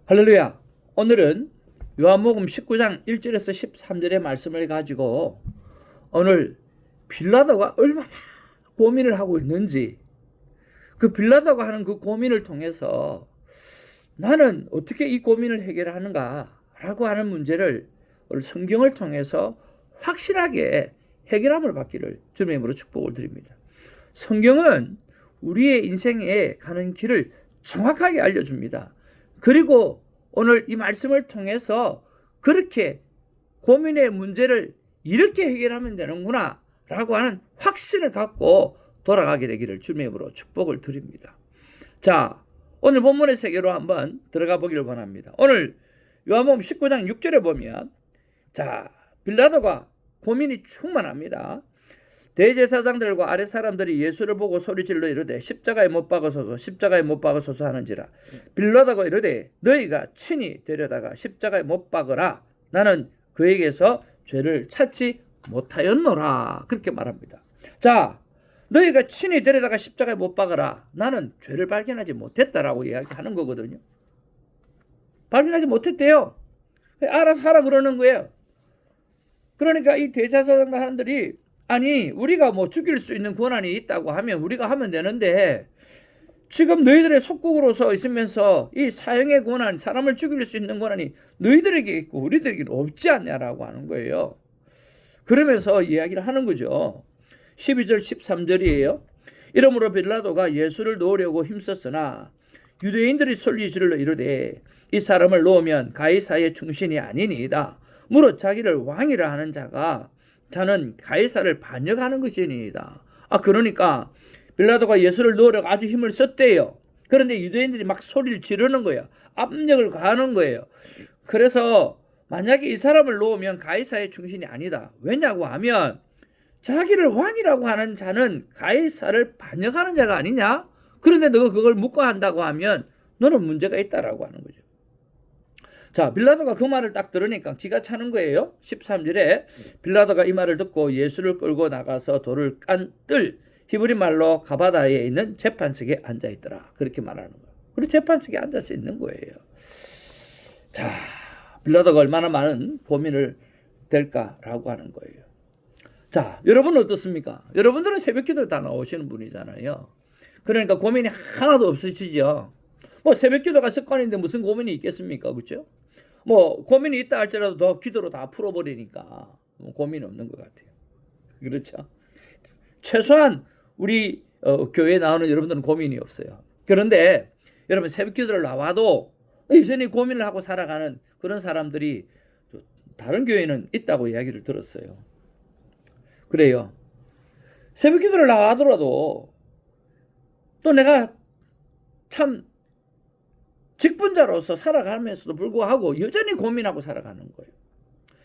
할렐루야. 오늘은 요한복음 19장 1절에서 13절의 말씀을 가지고 오늘 빌라도가 얼마나 고민을 하고 있는지, 그 빌라도가 하는 그 고민을 통해서 나는 어떻게 이 고민을 해결하는가 라고 하는 문제를 오늘 성경을 통해서 확실하게 해결함을 받기를 주님의 이름으로 축복을 드립니다. 성경은 우리의 인생에 가는 길을 정확하게 알려줍니다. 그리고 오늘 이 말씀을 통해서 그렇게 고민의 문제를 이렇게 해결하면 되는구나 라고 하는 확신을 갖고 돌아가게 되기를 주님의 이름으로 축복을 드립니다. 자, 오늘 본문의 세계로 한번 들어가 보기를 원합니다. 오늘 요한복음 19장 6절에 보면, 자, 빌라도가 고민이 충만합니다. 대제사장들과 아랫 사람들이 예수를 보고 소리질러 이르되 십자가에 못 박으소서, 십자가에 못 박으소서 하는지라. 빌라도가 이르되 너희가 친히 데려다가 십자가에 못 박으라. 나는 그에게서 죄를 찾지 못하였노라. 그렇게 말합니다. 자, 너희가 친히 데려다가 십자가에 못 박으라. 나는 죄를 발견하지 못했다라고 이야기하는 거거든요. 발견하지 못했대요. 알아서 하라 그러는 거예요. 그러니까 이 대제사장과 사람들이, 아니 우리가 뭐 죽일 수 있는 권한이 있다고 하면 우리가 하면 되는데 지금 너희들의 속국으로서 있으면서 이 사형의 권한, 사람을 죽일 수 있는 권한이 너희들에게 있고 우리들에게는 없지 않냐라고 하는 거예요. 그러면서 이야기를 하는 거죠. 12절 13절이에요. 이러므로 빌라도가 예수를 놓으려고 힘썼으나 유대인들이 솔리질러 이르되 이 사람을 놓으면 가이사의 충신이 아니니이다. 무릇 자기를 왕이라 하는 자는 가이사를 반역하는 것이니이다. 그러니까 빌라도가 예수를 놓으려고 아주 힘을 썼대요. 그런데 유대인들이 막 소리를 지르는 거예요. 압력을 가하는 거예요. 그래서 만약에 이 사람을 놓으면 가이사의 충신이 아니다. 왜냐고 하면 자기를 왕이라고 하는 자는 가이사를 반역하는 자가 아니냐? 그런데 너가 그걸 묵과한다고 하면 너는 문제가 있다라고 하는 거죠. 자, 빌라도가 그 말을 딱 들으니까 기가 차는 거예요. 13절에 빌라도가 이 말을 듣고 예수를 끌고 나가서 돌을 깐 뜰 히브리 말로 가바다에 있는 재판석에 앉아있더라. 그렇게 말하는 거예요. 그리고 재판석에 앉아서 있는 거예요. 자, 빌라도가 얼마나 많은 고민을 될까라고 하는 거예요. 자, 여러분은 어떻습니까? 여러분들은 새벽기도 다 나오시는 분이잖아요. 그러니까 고민이 하나도 없으시죠. 뭐 새벽기도가 습관인데 무슨 고민이 있겠습니까? 그렇죠? 뭐 고민이 있다 할지라도 더 기도로 다 풀어버리니까 고민이 없는 것 같아요. 그렇죠? 최소한 우리 교회에 나오는 여러분들은 고민이 없어요. 그런데 여러분 새벽기도를 나와도 여전히 고민을 하고 살아가는 그런 사람들이 다른 교회는 있다고 이야기를 들었어요. 그래요. 새벽기도를 나와더라도 또 내가 참 직분자로서 살아가면서도 불구하고 여전히 고민하고 살아가는 거예요.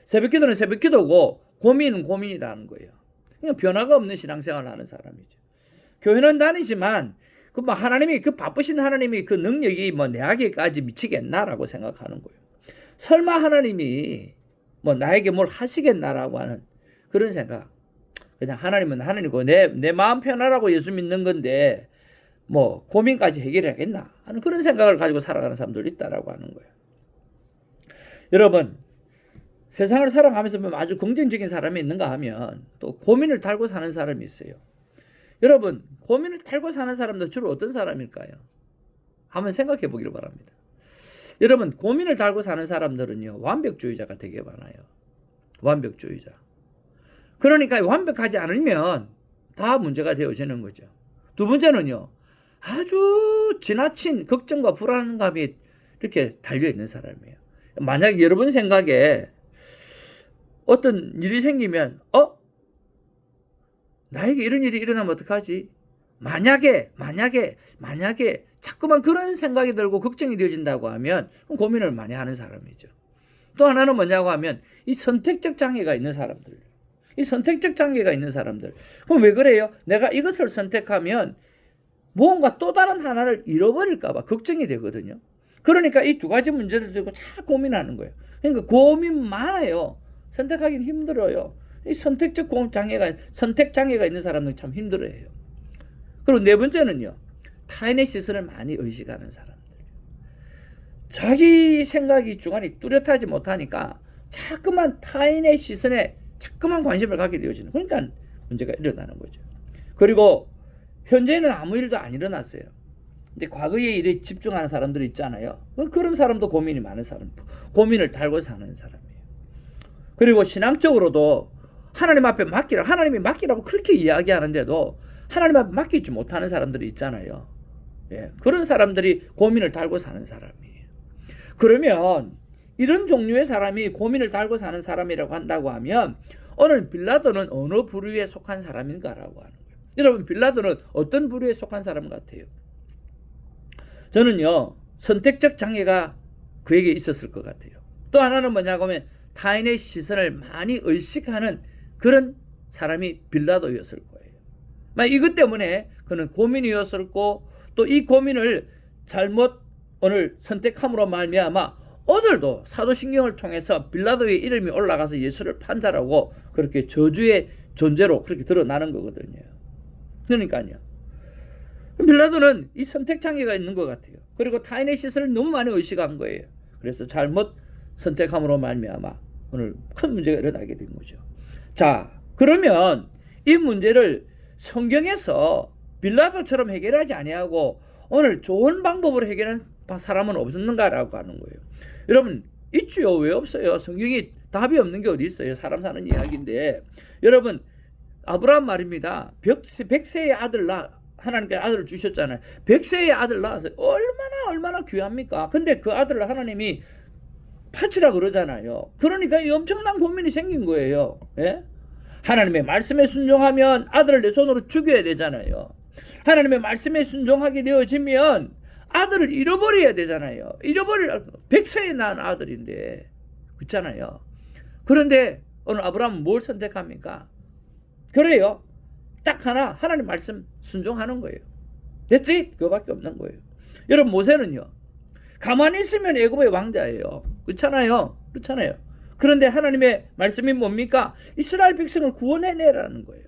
새벽기도는 새벽기도고 고민은 고민이라는 거예요. 그냥 변화가 없는 신앙생활을 하는 사람이죠. 교회는 다니지만 하나님이 그 바쁘신 하나님이 그 능력이 내에게까지 미치겠나라고 생각하는 거예요. 설마 하나님이 나에게 뭘 하시겠나라고 하는 그런 생각. 그냥 하나님은 하나님이고 내 마음 편하라고 예수 믿는 건데 고민까지 해결해야겠나 하는 그런 생각을 가지고 살아가는 사람들이 있다라고 하는 거예요. 여러분, 세상을 살아가면서 아주 긍정적인 사람이 있는가 하면 또 고민을 달고 사는 사람이 있어요. 여러분, 고민을 달고 사는 사람들 주로 어떤 사람일까요? 한번 생각해 보기를 바랍니다. 여러분, 고민을 달고 사는 사람들은요, 완벽주의자가 되게 많아요. 완벽주의자. 그러니까 완벽하지 않으면 다 문제가 되어지는 거죠. 두 번째는요, 아주 지나친 걱정과 불안감이 이렇게 달려있는 사람이에요. 만약에 여러분 생각에 어떤 일이 생기면 나에게 이런 일이 일어나면 어떡하지? 만약에 자꾸만 그런 생각이 들고 걱정이 되어진다고 하면 고민을 많이 하는 사람이죠. 또 하나는 뭐냐고 하면 이 선택적 장애가 있는 사람들. 이 선택적 장애가 있는 사람들. 그럼 왜 그래요? 내가 이것을 선택하면 뭔가 또 다른 하나를 잃어버릴까 봐 걱정이 되거든요. 그러니까 이 두 가지 문제를 들고 잘 고민하는 거예요. 그러니까 고민 많아요. 선택하기는 힘들어요. 이 선택적 선택 장애가 있는 사람은 참 힘들어해요. 그리고 네 번째는요, 타인의 시선을 많이 의식하는 사람들. 자기 생각이 주관이 뚜렷하지 못하니까 자꾸만 타인의 시선에 자꾸만 관심을 갖게 되어지는, 그러니까 문제가 일어나는 거죠. 그리고 현재는 아무 일도 안 일어났어요. 근데 과거의 일에 집중하는 사람들이 있잖아요. 그런 사람도 고민이 많은 사람, 고민을 달고 사는 사람이에요. 그리고 신앙적으로도 하나님 앞에 맡기라, 하나님이 맡기라고 그렇게 이야기하는데도 하나님 앞에 맡기지 못하는 사람들이 있잖아요. 예, 그런 사람들이 고민을 달고 사는 사람이에요. 그러면 이런 종류의 사람이 고민을 달고 사는 사람이라고 한다고 하면 오늘 빌라도는 어느 부류에 속한 사람인가라고 하는 거예요. 여러분, 빌라도는 어떤 부류에 속한 사람 같아요? 저는요, 선택적 장애가 그에게 있었을 것 같아요. 또 하나는 뭐냐고 하면 타인의 시선을 많이 의식하는 그런 사람이 빌라도였을 거예요. 이것 때문에 그는 고민이었었고, 또 이 고민을 잘못 오늘 선택함으로 말미암아 오늘도 사도신경을 통해서 빌라도의 이름이 올라가서 예수를 판자라고 그렇게 저주의 존재로 그렇게 드러나는 거거든요. 그러니까요, 빌라도는 이 선택 장애가 있는 것 같아요. 그리고 타인의 시선을 너무 많이 의식한 거예요. 그래서 잘못 선택함으로 말미암아 오늘 큰 문제가 일어나게 된 거죠. 자, 그러면 이 문제를 성경에서 빌라도처럼 해결하지 아니하고 오늘 좋은 방법으로 해결한 사람은 없었는가라고 하는 거예요. 여러분, 있지요. 왜 없어요? 성경이 답이 없는 게 어디 있어요? 사람 사는 이야기인데. 여러분, 아브라함 말입니다. 100세의 아들 하나님께서 아들을 주셨잖아요. 100세의 아들 낳아서 얼마나 귀합니까? 근데 그 아들을 하나님이 바치라 그러잖아요. 그러니까 이 엄청난 고민이 생긴 거예요. 예? 하나님의 말씀에 순종하면 아들을 내 손으로 죽여야 되잖아요. 하나님의 말씀에 순종하게 되어지면 아들을 잃어버려야 되잖아요. 100세에 낳은 아들인데, 그렇잖아요. 그런데 오늘 아브라함은 뭘 선택합니까? 그래요. 딱 하나, 하나님 말씀 순종하는 거예요. 됐지? 그거밖에 없는 거예요. 여러분, 모세는요, 가만히 있으면 애굽의 왕자예요. 그렇잖아요. 그런데 하나님의 말씀이 뭡니까? 이스라엘 백성을 구원해내라는 거예요.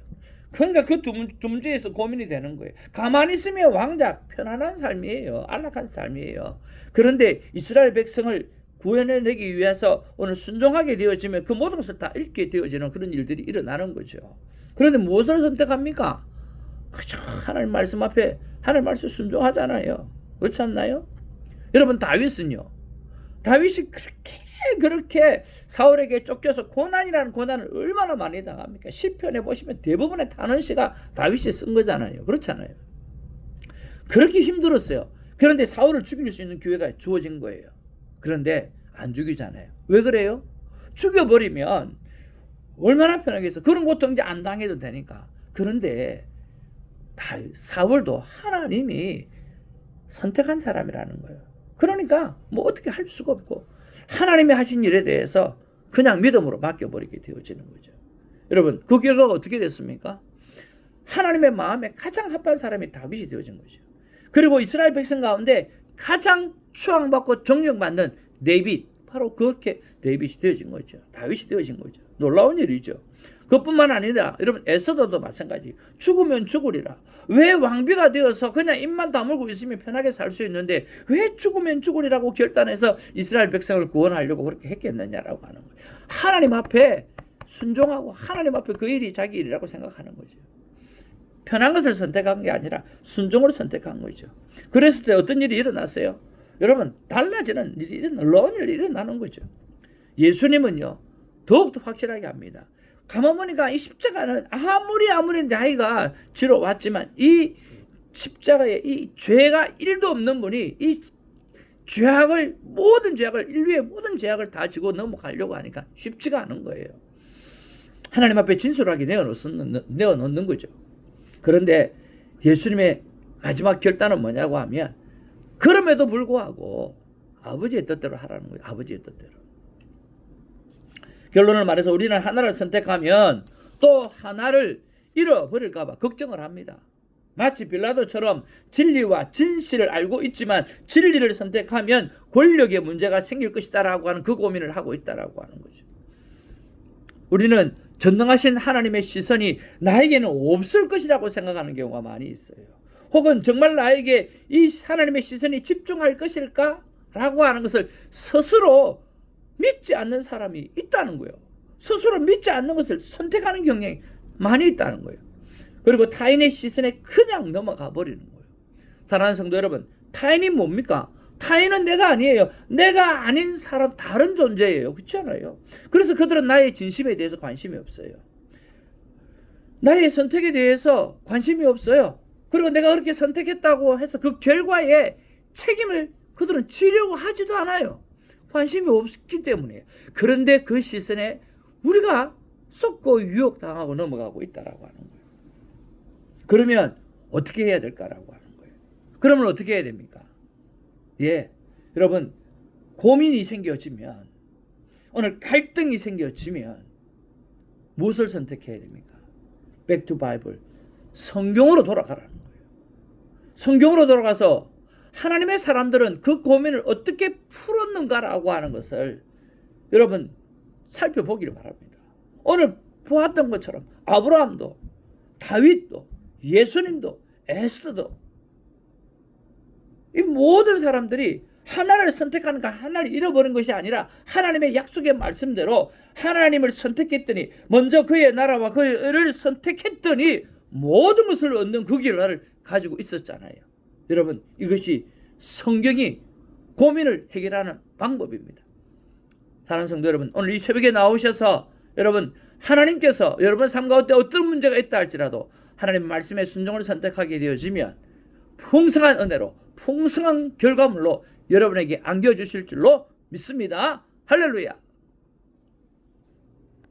그러니까 그 두 문제에서 고민이 되는 거예요. 가만히 있으면 왕자, 편안한 삶이에요. 안락한 삶이에요. 그런데 이스라엘 백성을 구원해내기 위해서 오늘 순종하게 되어지면 그 모든 것을 다 잃게 되어지는 그런 일들이 일어나는 거죠. 그런데 무엇을 선택합니까? 그저 하나님 말씀 앞에 하나님 말씀 순종하잖아요. 그렇지 않나요? 여러분, 다윗은요, 다윗이 그렇게 사울에게 쫓겨서 고난이라는 고난을 얼마나 많이 당합니까? 시편에 보시면 대부분의 탄원시가 다윗이 쓴 거잖아요. 그렇잖아요. 그렇게 힘들었어요. 그런데 사울을 죽일 수 있는 기회가 주어진 거예요. 그런데 안 죽이잖아요. 왜 그래요? 죽여버리면 얼마나 편하겠어. 그런 고통 이제 안 당해도 되니까. 그런데 사울도 하나님이 선택한 사람이라는 거예요. 그러니까 뭐 어떻게 할 수가 없고 하나님이 하신 일에 대해서 그냥 믿음으로 맡겨버리게 되어지는 거죠. 여러분, 그 결과가 어떻게 됐습니까? 하나님의 마음에 가장 합한 사람이 다윗이 되어진 거죠. 그리고 이스라엘 백성 가운데 가장 추앙받고 존경받는 데이빗, 바로 그렇게 데이빗이 되어진 거죠. 다윗이 되어진 거죠. 놀라운 일이죠. 그것뿐만 아니라 여러분, 에스더도 마찬가지. 죽으면 죽으리라. 왜 왕비가 되어서 그냥 입만 다물고 있으면 편하게 살 수 있는데 왜 죽으면 죽으리라고 결단해서 이스라엘 백성을 구원하려고 그렇게 했겠느냐라고 하는 거예요. 하나님 앞에 순종하고 하나님 앞에 그 일이 자기 일이라고 생각하는 거죠. 편한 것을 선택한 게 아니라 순종을 선택한 거죠. 그랬을 때 어떤 일이 일어났어요? 여러분, 달라지는 일이, 놀라운 일이 일어나는 거죠. 예수님은요, 더욱더 확실하게 합니다. 가만 보니까 이 십자가는 아무리 나이가 지러 왔지만 이 십자가에 이 죄가 1도 없는 분이 이 모든 죄악을, 인류의 모든 죄악을 다 지고 넘어가려고 하니까 쉽지가 않은 거예요. 하나님 앞에 진솔하게 내어놓는 거죠. 그런데 예수님의 마지막 결단은 뭐냐고 하면 그럼에도 불구하고 아버지의 뜻대로 하라는 거예요. 아버지의 뜻대로. 결론을 말해서 우리는 하나를 선택하면 또 하나를 잃어버릴까 봐 걱정을 합니다. 마치 빌라도처럼 진리와 진실을 알고 있지만 진리를 선택하면 권력의 문제가 생길 것이다라고 하는 그 고민을 하고 있다라고 하는 거죠. 우리는 전능하신 하나님의 시선이 나에게는 없을 것이라고 생각하는 경우가 많이 있어요. 혹은 정말 나에게 이 하나님의 시선이 집중할 것일까 라고 하는 것을 스스로 믿지 않는 사람이 있다는 거예요. 스스로 믿지 않는 것을 선택하는 경향이 많이 있다는 거예요. 그리고 타인의 시선에 그냥 넘어가 버리는 거예요. 사랑하는 성도 여러분, 타인이 뭡니까? 타인은 내가 아니에요. 내가 아닌 사람, 다른 존재예요. 그렇지 않아요? 그래서 그들은 나의 진심에 대해서 관심이 없어요. 나의 선택에 대해서 관심이 없어요. 그리고 내가 그렇게 선택했다고 해서 그 결과에 책임을 그들은 지려고 하지도 않아요. 관심이 없기 때문에. 그런데 그 시선에 우리가 쏟고 유혹당하고 넘어가고 있다라고 하는 거예요. 그러면 어떻게 해야 될까라고 하는 거예요. 그러면 어떻게 해야 됩니까? 예, 여러분, 고민이 생겨지면, 오늘 갈등이 생겨지면 무엇을 선택해야 됩니까? Back to Bible, 성경으로 돌아가라는 거예요. 성경으로 돌아가서 하나님의 사람들은 그 고민을 어떻게 풀었는가라고 하는 것을 여러분 살펴보기를 바랍니다. 오늘 보았던 것처럼 아브라함도, 다윗도, 예수님도, 에스더도, 이 모든 사람들이 하나를 선택하는가, 하나를 잃어버린 것이 아니라 하나님의 약속의 말씀대로 하나님을 선택했더니, 먼저 그의 나라와 그의 의를 선택했더니 모든 것을 얻는 그 결과를 가지고 있었잖아요. 여러분, 이것이 성경이 고민을 해결하는 방법입니다. 사랑하는 성도 여러분, 오늘 이 새벽에 나오셔서 여러분, 하나님께서 여러분 삶 가운데 어떤 문제가 있다 할지라도 하나님의 말씀에 순종을 선택하게 되어지면 풍성한 은혜로, 풍성한 결과물로 여러분에게 안겨주실 줄로 믿습니다. 할렐루야.